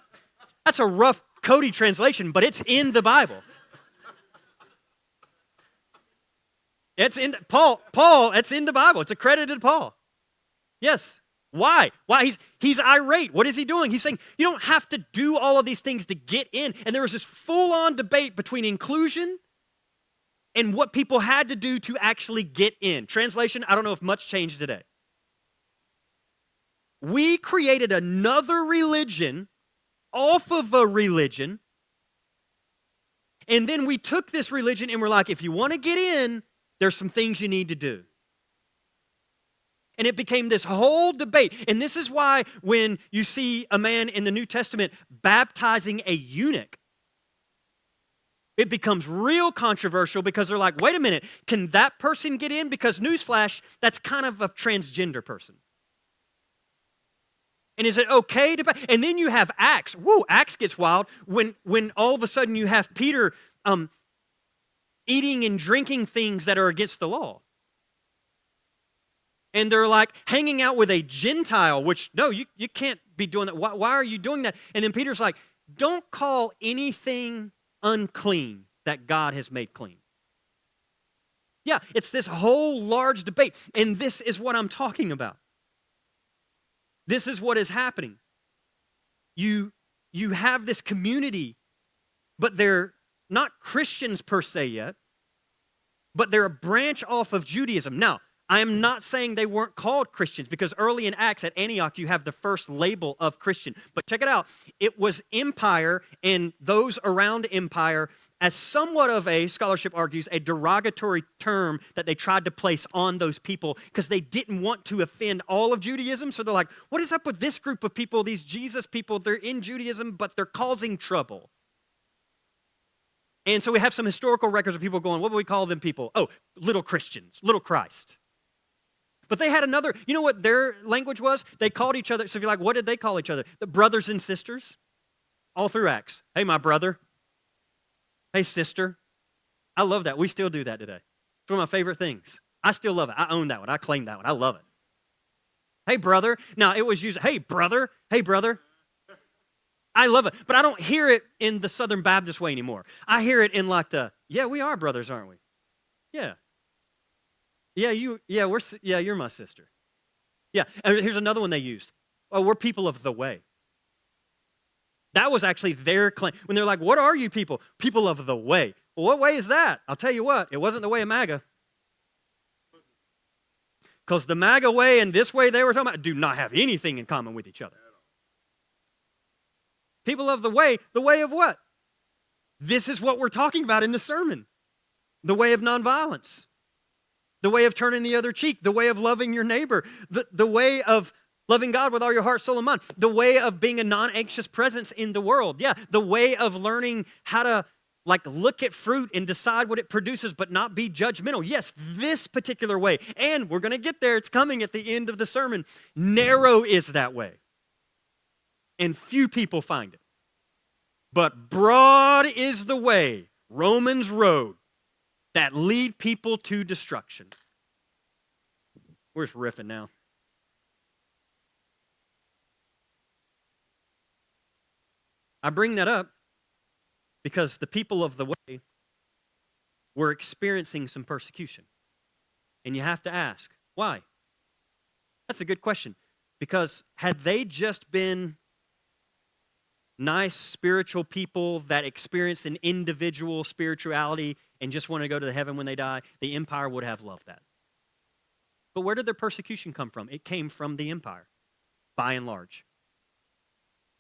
that's a rough Cody translation, but it's in the Bible. It's in Paul, it's in the Bible. It's accredited to Paul. Yes. Why? Why? He's irate. What is he doing? He's saying, you don't have to do all of these things to get in. And there was this full-on debate between inclusion and what people had to do to actually get in. Translation, I don't know if much changed today. We created another religion off of a religion, and then we took this religion and we're like, if you want to get in, there's some things you need to do. And it became this whole debate. And this is why when you see a man in the New Testament baptizing a eunuch, it becomes real controversial because they're like, wait a minute, can that person get in? Because newsflash, that's kind of a transgender person. And is it okay to? And then you have Acts. Woo, Acts gets wild when all of a sudden you have Peter eating and drinking things that are against the law. And they're like hanging out with a Gentile, which, no, you can't be doing that. Why are you doing that? And then Peter's like, don't call anything unclean that God has made clean. Yeah, it's this whole large debate. And this is what I'm talking about. This is what is happening. You have this community, but they're not Christians per se yet, but they're a branch off of Judaism. Now, I am not saying they weren't called Christians, because early in Acts at Antioch, you have the first label of Christian. But check it out. It was empire and those around empire as somewhat of a, scholarship argues, a derogatory term that they tried to place on those people because they didn't want to offend all of Judaism. So they're like, what is up with this group of people, these Jesus people? They're in Judaism, but they're causing trouble. And so we have some historical records of people going, what would we call them people? Oh, little Christians, little Christ. But they had another, you know what their language was? They called each other, so if you're like, what did they call each other? The brothers and sisters, all through Acts. Hey, my brother. Hey, sister. I love that. We still do that today. It's one of my favorite things. I still love it. I own that one. I claim that one. I love it. Hey, brother. Now, it was used, hey, brother. Hey, brother. I love it. But I don't hear it in the Southern Baptist way anymore. I hear it in like the, yeah, we are brothers, aren't we? Yeah. Yeah, you're my sister. Yeah, and here's another one they used. Oh, we're people of the way. That was actually their claim. When they're like, what are you people? People of the way. Well, what way is that? I'll tell you what, it wasn't the way of MAGA. Because the MAGA way and this way they were talking about do not have anything in common with each other. People of the way of what? This is what we're talking about in the sermon. The way of nonviolence. The way of turning the other cheek, the way of loving your neighbor, the way of loving God with all your heart, soul, and mind, the way of being a non-anxious presence in the world. Yeah, the way of learning how to look at fruit and decide what it produces but not be judgmental. Yes, this particular way. And we're going to get there. It's coming at the end of the sermon. Narrow is that way. And few people find it. But broad is the way, Romans road, that lead people to destruction. We're just riffing now. I bring that up because the people of the way were experiencing some persecution. And you have to ask, why? That's a good question. Because had they just been nice spiritual people that experienced an individual spirituality and just want to go to heaven when they die, the empire would have loved that. But where did their persecution come from? It came from the empire, by and large.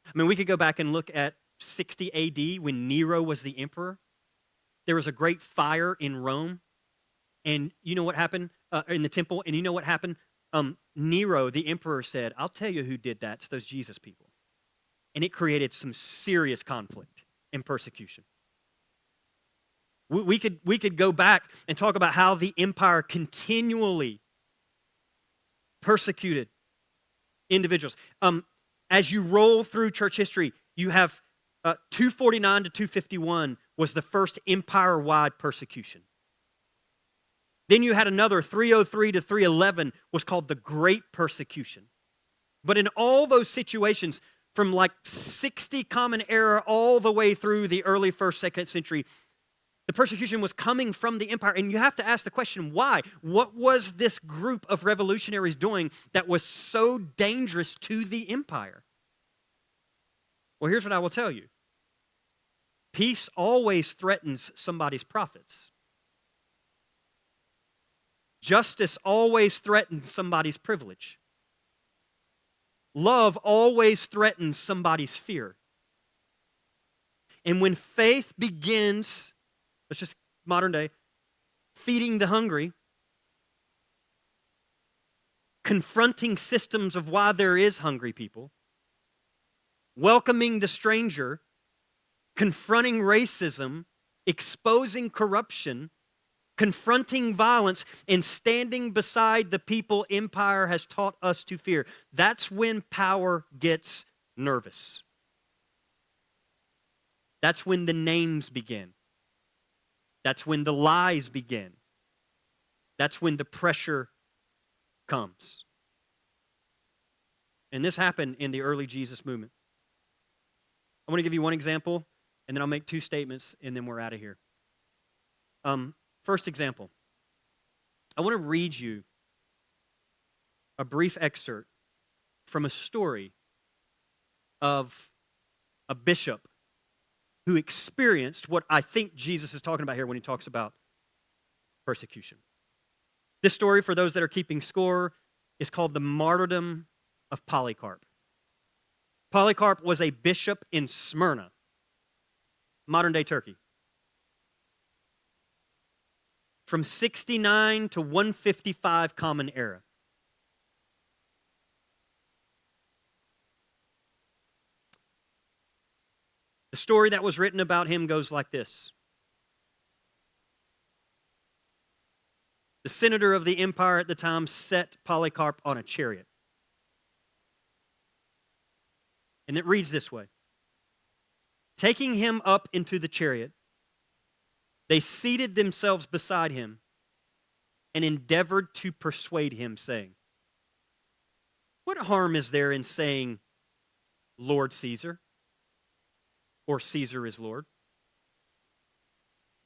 I mean, we could go back and look at 60 AD when Nero was the emperor. There was a great fire in Rome. And you know what happened in the temple? And you know what happened? Nero, the emperor, said, I'll tell you who did that. It's those Jesus people. And it created some serious conflict and persecution. We could go back and talk about how the empire continually persecuted individuals. As you roll through church history, you have 249 to 251 was the first empire-wide persecution. Then you had another 303 to 311 was called the Great Persecution. But in all those situations, from 60 Common Era all the way through the early 1st, 2nd century, The persecution was coming from the empire, and you have to ask the question, why? What was this group of revolutionaries doing that was so dangerous to the empire? Well, here's what I will tell you. Peace always threatens somebody's profits. Justice always threatens somebody's privilege. Love always threatens somebody's fear. And when faith begins, let's just modern day, feeding the hungry, confronting systems of why there is hungry people, welcoming the stranger, confronting racism, exposing corruption, confronting violence, and standing beside the people empire has taught us to fear. That's when power gets nervous. That's when the names begin. That's when the lies begin. That's when the pressure comes. And this happened in the early Jesus movement. I want to give you one example, and then I'll make two statements, and then we're out of here. First example. I want to read you a brief excerpt from a story of a bishop who experienced what I think Jesus is talking about here when he talks about persecution. This story, for those that are keeping score, is called the martyrdom of Polycarp. Polycarp was a bishop in Smyrna, modern-day Turkey. From 69 to 155 Common Era. The story that was written about him goes like this. The senator of the empire at the time set Polycarp on a chariot. And it reads this way. Taking him up into the chariot, they seated themselves beside him and endeavored to persuade him, saying, "What harm is there in saying, 'Lord Caesar,' or 'Caesar is Lord'?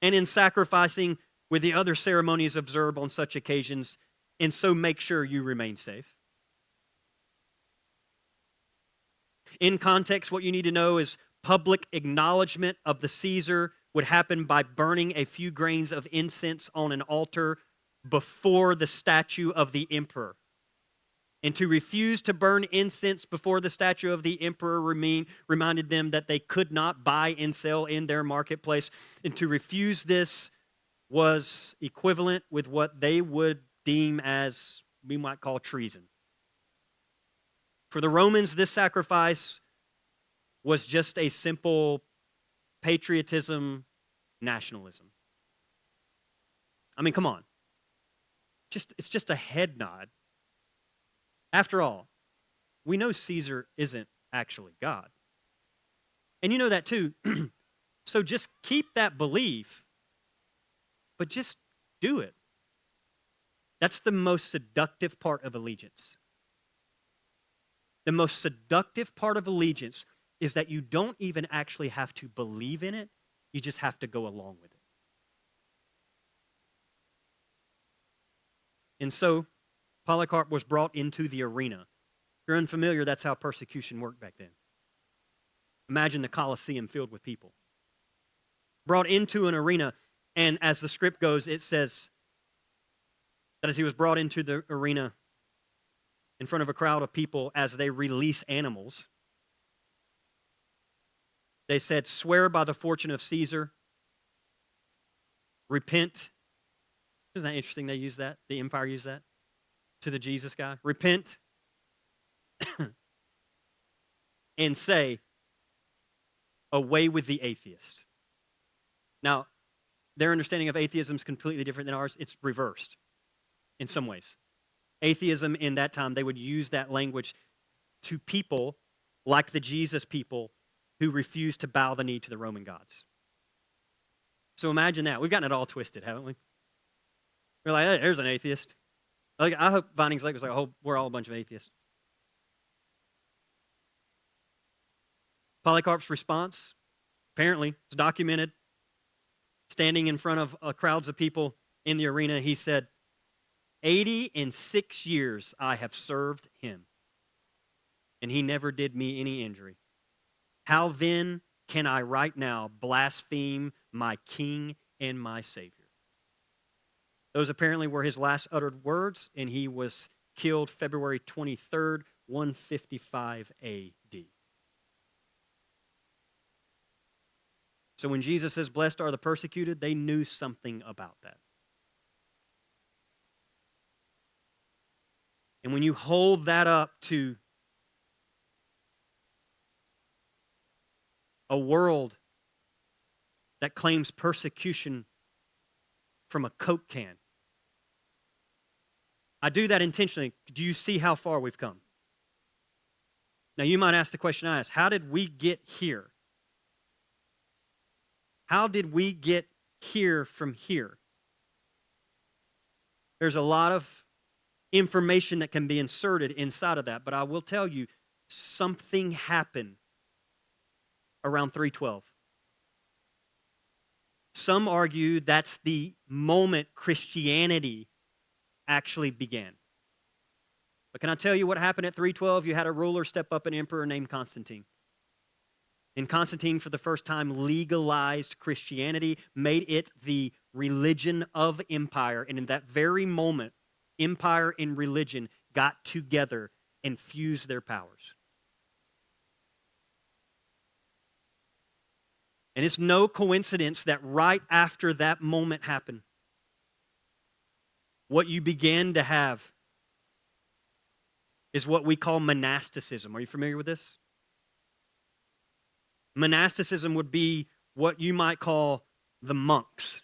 And in sacrificing with the other ceremonies observed on such occasions, and so make sure you remain safe." In context, what you need to know is public acknowledgement of the Caesar would happen by burning a few grains of incense on an altar before the statue of the emperor. And to refuse to burn incense before the statue of the emperor reminded them that they could not buy and sell in their marketplace. And to refuse this was equivalent with what they would deem as, we might call, treason. For the Romans, this sacrifice was just a simple patriotism, nationalism. I mean, come on. It's just a head nod. After all, we know Caesar isn't actually God. And you know that too. So just keep that belief, but just do it. That's the most seductive part of allegiance. The most seductive part of allegiance is that you don't even actually have to believe in it. You just have to go along with it. And so, Polycarp was brought into the arena. If you're unfamiliar, that's how persecution worked back then. Imagine the Colosseum filled with people. Brought into an arena, and as the script goes, it says that as he was brought into the arena in front of a crowd of people as they release animals, they said, "Swear by the fortune of Caesar. Repent." Isn't that interesting they used that? The empire used that to the Jesus guy. Repent and say, "Away with the atheist." Now, their understanding of atheism is completely different than ours. It's reversed in some ways. Atheism in that time, they would use that language to people like the Jesus people who refused to bow the knee to the Roman gods. So imagine that. We've gotten it all twisted, haven't we? We're like, "Hey, there's an atheist." Like, I hope Vinings Lake was like, "Oh, we're all a bunch of atheists." Polycarp's response, apparently, it's documented. standing in front of crowds of people in the arena, he said, 86 years I have served him, and he never did me any injury. How then can I right now blaspheme my King and my Savior? Those apparently were his last uttered words, and he was killed February 23rd, 155 AD. So when Jesus says, blessed are the persecuted, they knew something about that. And when you hold that up to a world that claims persecution from a Coke can, I do that intentionally. Do you see how far we've come? Now, you might ask the question I asked, how did we get here? How did we get here from here? There's a lot of information that can be inserted inside of that, but I will tell you, something happened around 312. Some argue that's the moment Christianity actually began. But can I tell you what happened at 312? You had a ruler step up, an emperor named Constantine. And Constantine, for the first time, legalized Christianity, made it the religion of empire. And in that very moment, empire and religion got together and fused their powers. And it's no coincidence that right after that moment happened, what you began to have is what we call monasticism. Are you familiar with this? Monasticism would be what you might call the monks.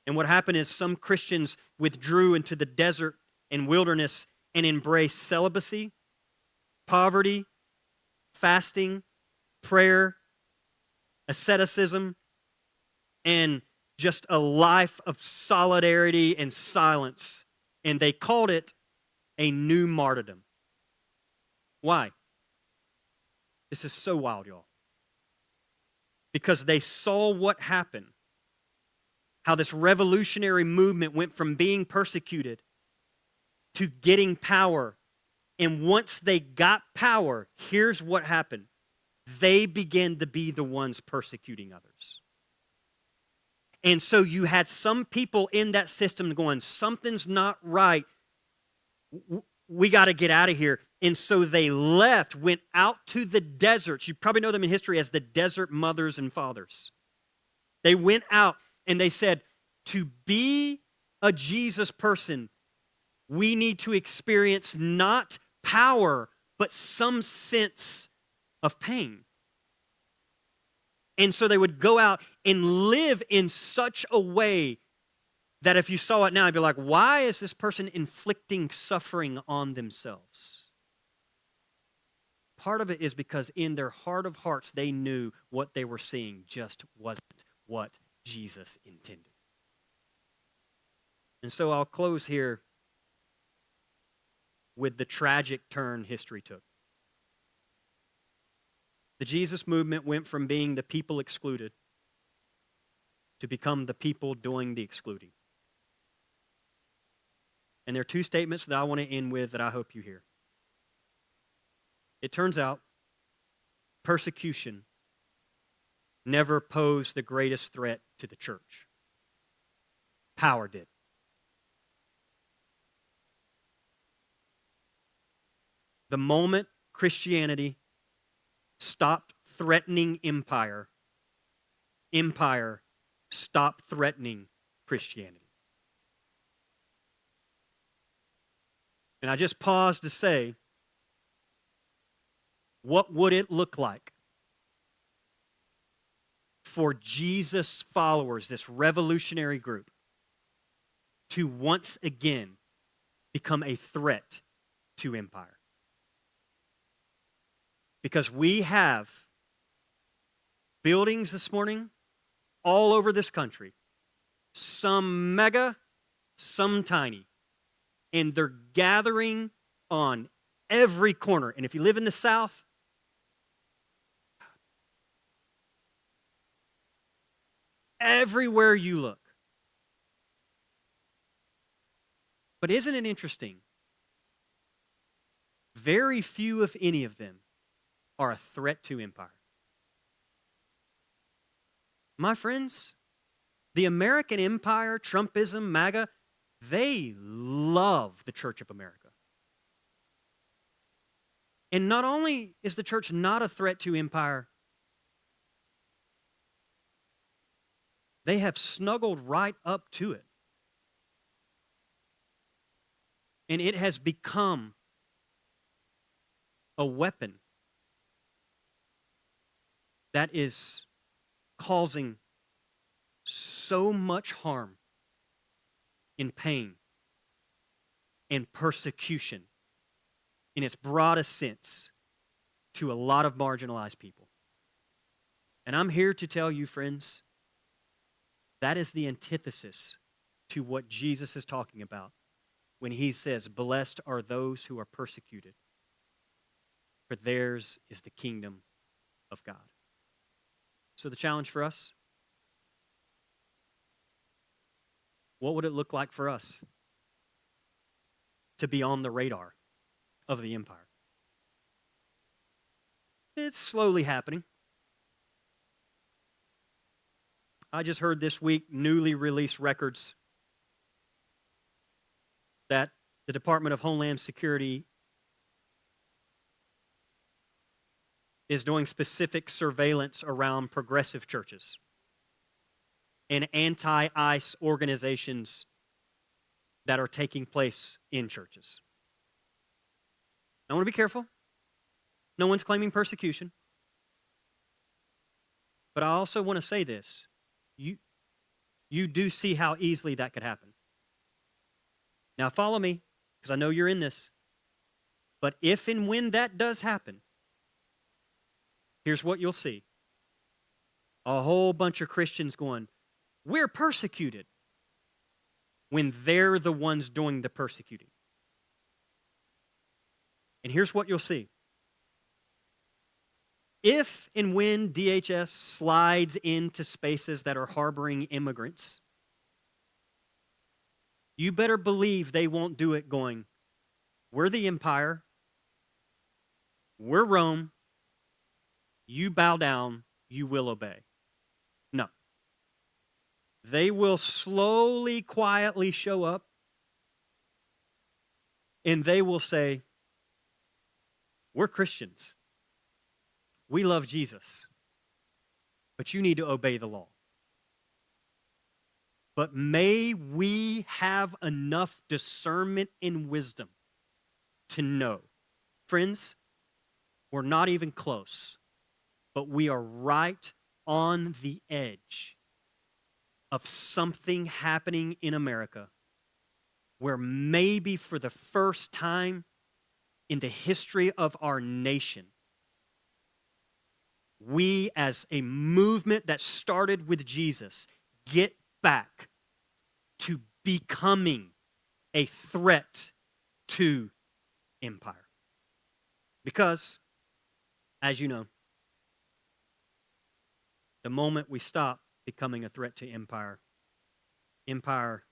And what happened is some Christians withdrew into the desert and wilderness and embraced celibacy, poverty, fasting, prayer, asceticism, and just a life of solidarity and silence. And they called it a new martyrdom. Why? This is so wild, y'all. Because they saw what happened. How this revolutionary movement went from being persecuted to getting power. And once they got power, here's what happened. They began to be the ones persecuting others. And so you had some people in that system going, something's not right. We got to get out of here. And so they left, went out to the deserts. You probably know them in history as the desert mothers and fathers. They went out and they said, to be a Jesus person, we need to experience not power, but some sense of pain. And so they would go out and live in such a way that if you saw it now, you'd be like, why is this person inflicting suffering on themselves? Part of it is because in their heart of hearts, they knew what they were seeing just wasn't what Jesus intended. And so I'll close here with the tragic turn history took. The Jesus movement went from being the people excluded to become the people doing the excluding. And there are two statements that I want to end with that I hope you hear. It turns out persecution never posed the greatest threat to the church. Power did. The moment Christianity stopped threatening empire, empire stopped threatening Christianity. And I just paused to say, what would it look like for Jesus followers, this revolutionary group, to once again become a threat to empire? Because we have buildings this morning all over this country, some mega, some tiny, and they're gathering on every corner. And if you live in the South, everywhere you look. But isn't it interesting? Very few, if any of them, are a threat to empire. My friends, the American empire, Trumpism, MAGA, they love the Church of America. And not only is the church not a threat to empire, they have snuggled right up to it. And it has become a weapon that is causing so much harm and pain and persecution in its broadest sense to a lot of marginalized people. And I'm here to tell you, friends, that is the antithesis to what Jesus is talking about when he says, "Blessed are those who are persecuted, for theirs is the kingdom of God." So the challenge for us, what would it look like for us to be on the radar of the empire? It's slowly happening. I just heard this week newly released records that the Department of Homeland Security is doing specific surveillance around progressive churches and anti-ICE organizations that are taking place in churches. I want to be careful. No one's claiming persecution. But I also want to say this. You do see how easily that could happen. Now follow me, because I know you're in this. But if and when that does happen, here's what you'll see. A whole bunch of Christians going, "We're persecuted," when they're the ones doing the persecuting. And here's what you'll see. If and when DHS slides into spaces that are harboring immigrants, you better believe they won't do it going, "We're the empire, we're Rome, you bow down, you will obey." No. They will slowly, quietly show up, and they will say, "We're Christians. We love Jesus, but you need to obey the law." But may we have enough discernment and wisdom to know, friends, we're not even close, but we are right on the edge of something happening in America where maybe for the first time in the history of our nation, we as a movement that started with Jesus get back to becoming a threat to empire. Because, as you know, the moment we stop becoming a threat to empire, empire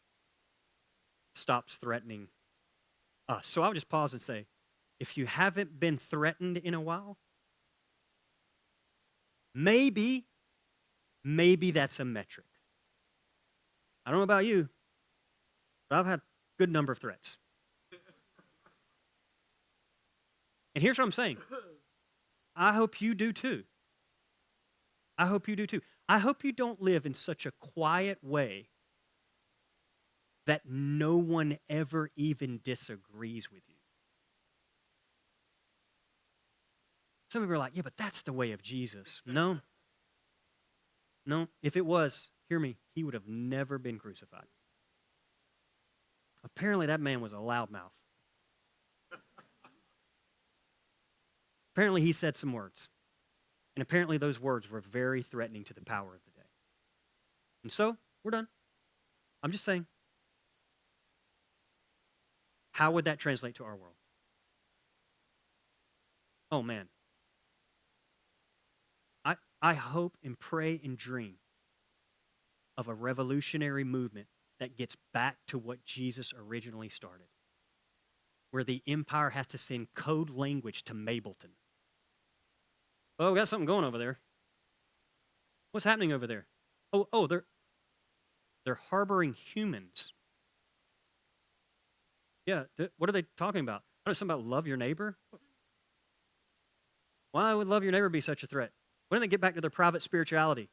stops threatening us. So I'll just pause and say, if you haven't been threatened in a while, maybe that's a metric. I don't know about you, but I've had a good number of threats. And here's what I'm saying. I hope you do too. I hope you do too. I hope you don't live in such a quiet way that no one ever even disagrees with you. Some people are like, "Yeah, but that's the way of Jesus." No. No, if it was, hear me, he would have never been crucified. Apparently that man was a loudmouth. Apparently he said some words. And apparently those words were very threatening to the power of the day. And so, we're done. I'm just saying, how would that translate to our world? Oh man. I hope and pray and dream of a revolutionary movement that gets back to what Jesus originally started, where the empire has to send code language to Mableton. Oh, we got something going over there. What's happening over there? Oh, they're harboring humans. Yeah, what are they talking about? Oh, something about love your neighbor? Why would love your neighbor be such a threat? When do they get back to their private spirituality?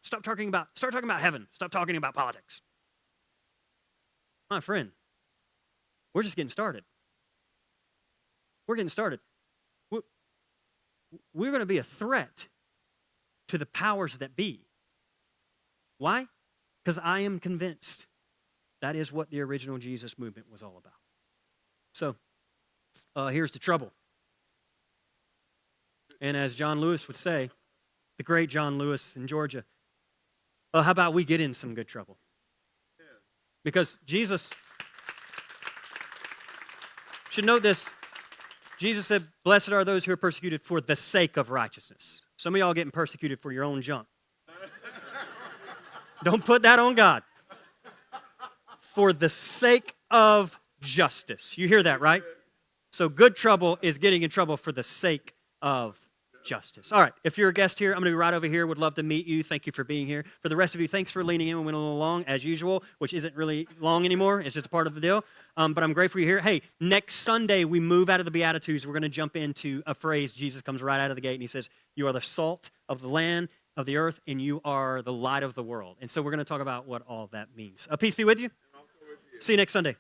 Start talking about heaven. Stop talking about politics. My friend, we're just getting started. We're getting started. We're going to be a threat to the powers that be. Why? Because I am convinced that is what the original Jesus movement was all about. So, here's the trouble. And as John Lewis would say, the great John Lewis in Georgia, how about we get in some good trouble? Because Jesus, should note this, Jesus said, blessed are those who are persecuted for the sake of righteousness. Some of y'all getting persecuted for your own junk. Don't put that on God. For the sake of justice. You hear that, right? So good trouble is getting in trouble for the sake of justice. All right, if you're a guest here, I'm going to be right over here. Would love to meet you. Thank you for being here. For the rest of you, thanks for leaning in. We went a little long, as usual, which isn't really long anymore. It's just a part of the deal. But I'm grateful you're here. Hey, next Sunday, we move out of the Beatitudes. We're going to jump into a phrase. Jesus comes right out of the gate, and he says, you are the salt of the land, of the earth, and you are the light of the world. And so we're going to talk about what all that means. Peace be with you. See you next Sunday.